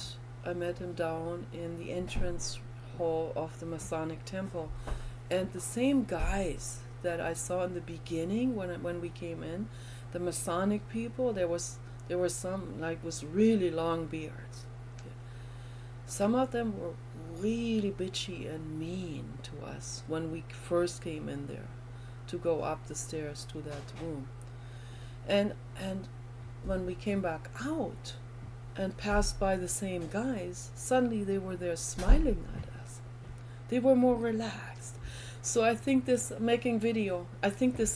Speaker 1: I met him down in the entrance hall of the Masonic Temple. And the same guys that I saw in the beginning when we came in, the Masonic people, there were some with really long beards. Some of them were really bitchy and mean to us when we first came in there to go up the stairs to that room. And when we came back out and passed by the same guys, suddenly they were there smiling at us. They were more relaxed. So I think this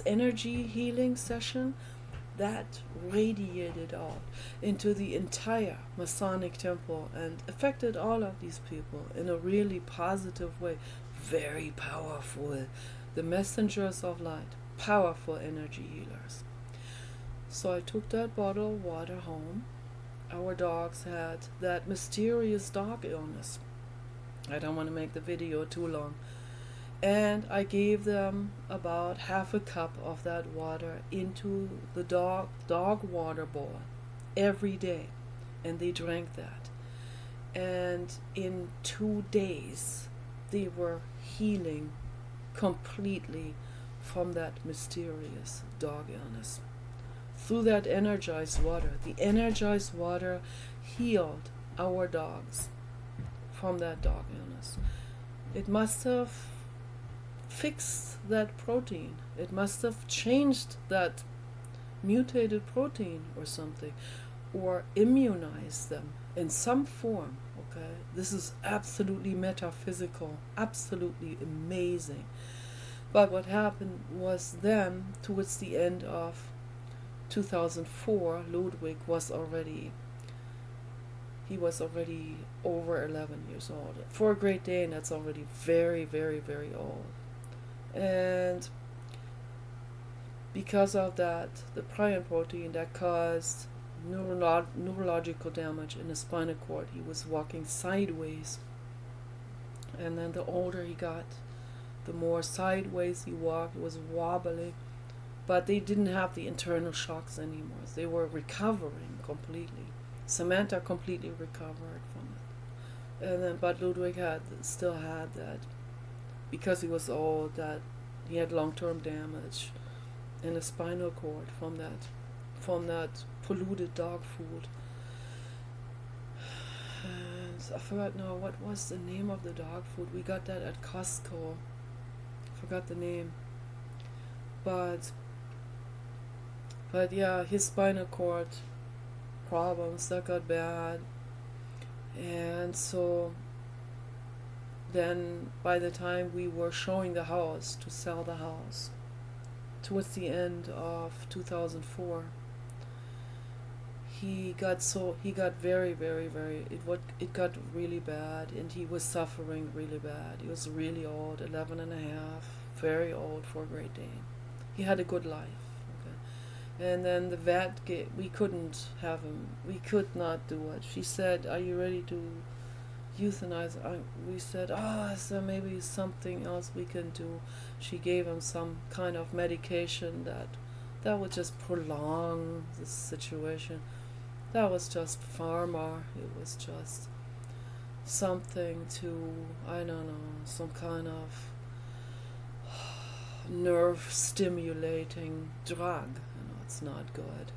Speaker 1: energy healing session, that radiated out into the entire Masonic temple and affected all of these people in a really positive way. Very powerful. The messengers of light, powerful energy healers. So I took that bottle of water home. Our dogs had that mysterious dog illness. I don't want to make the video too long. And I gave them about half a cup of that water into the dog water bowl every day. And they drank that. And in 2 days, they were healing completely from that mysterious dog illness. Through that energized water. The energized water healed our dogs from that dog illness. It must have fixed that protein. It must have changed that mutated protein or something, or immunized them in some form. Okay, this is absolutely metaphysical, absolutely amazing. But what happened was then, towards the end of 2004, Ludwig was already over 11 years old. For a Great Dane, that's already very, very, very old. And because of that, the prion protein that caused neurological damage in the spinal cord, he was walking sideways. And then the older he got, the more sideways he walked. It was wobbly. But they didn't have the internal shocks anymore. They were recovering completely. Samantha completely recovered from it. But Ludwig still had that, because he was old, that he had long-term damage in the spinal cord from that polluted dog food. And I forgot now, what was the name of the dog food? We got that at Costco. Forgot the name. But yeah, his spinal cord problems, that got bad. And so then by the time we were showing the house, to sell the house, towards the end of 2004, he got very, very, very, it got really bad, and he was suffering really bad. He was really old, 11 and a half, very old for a Great Dane. He had a good life. And then the vet, we couldn't have him. We could not do it. She said, are you ready to euthanize. We said, is there maybe something else we can do? She gave him some kind of medication that would just prolong the situation. That was just pharma. It was just something to, I don't know, some kind of nerve stimulating drug. It's not good.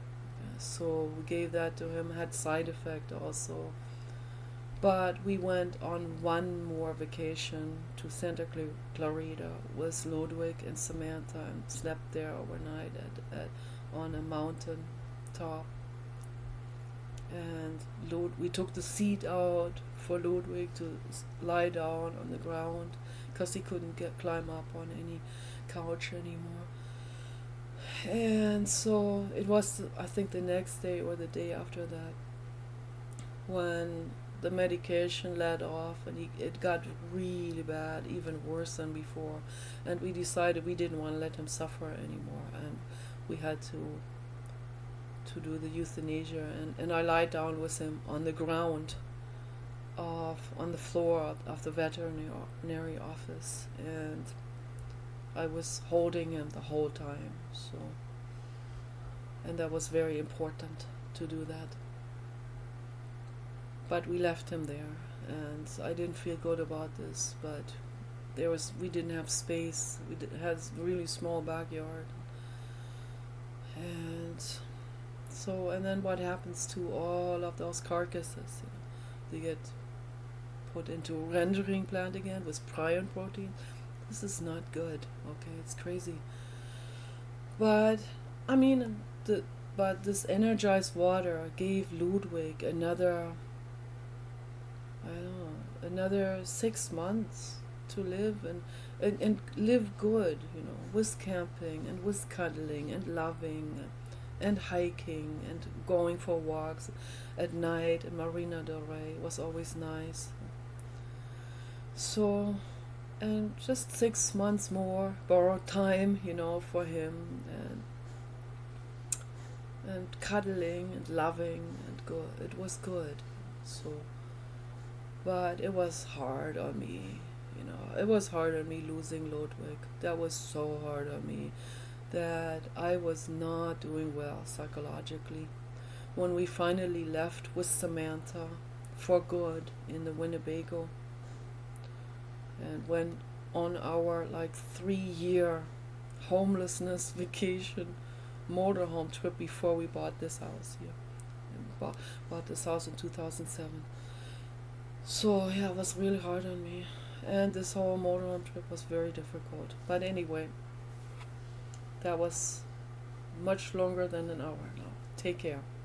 Speaker 1: So we gave that to him, had side effect also. But we went on one more vacation to Santa Clarita with Ludwig and Samantha and slept there overnight on a mountain top. And we took the seat out for Ludwig to lie down on the ground because he couldn't climb up on any couch anymore. And so it was, I think, the next day or the day after that when the medication let off and it got really bad, even worse than before. And we decided we didn't want to let him suffer anymore, and we had to do the euthanasia. And I lied down with him on the ground on the floor of the veterinary office, and I was holding him the whole time. So, and that was very important to do that. But we left him there, and I didn't feel good about this. But we didn't have space. Had a really small backyard, and so, and then what happens to all of those carcasses? They get put into a rendering plant again with prion protein. This is not good. Okay, it's crazy. But I mean, but this energized water gave Ludwig another 6 months to live and live good, with camping and with cuddling and loving and hiking and going for walks at night in Marina del Rey was always nice. So, and just 6 months more borrowed time, for him, and cuddling and loving and good. It was good. So, but it was hard on me, It was hard on me losing Ludwig. That was so hard on me that I was not doing well psychologically. When we finally left with Samantha for good in the Winnebago, and went on our 3-year homelessness vacation motorhome trip before we bought this house here. And bought this house in 2007. So yeah, it was really hard on me. And this whole motorhome trip was very difficult. But anyway, that was much longer than an hour now. Take care.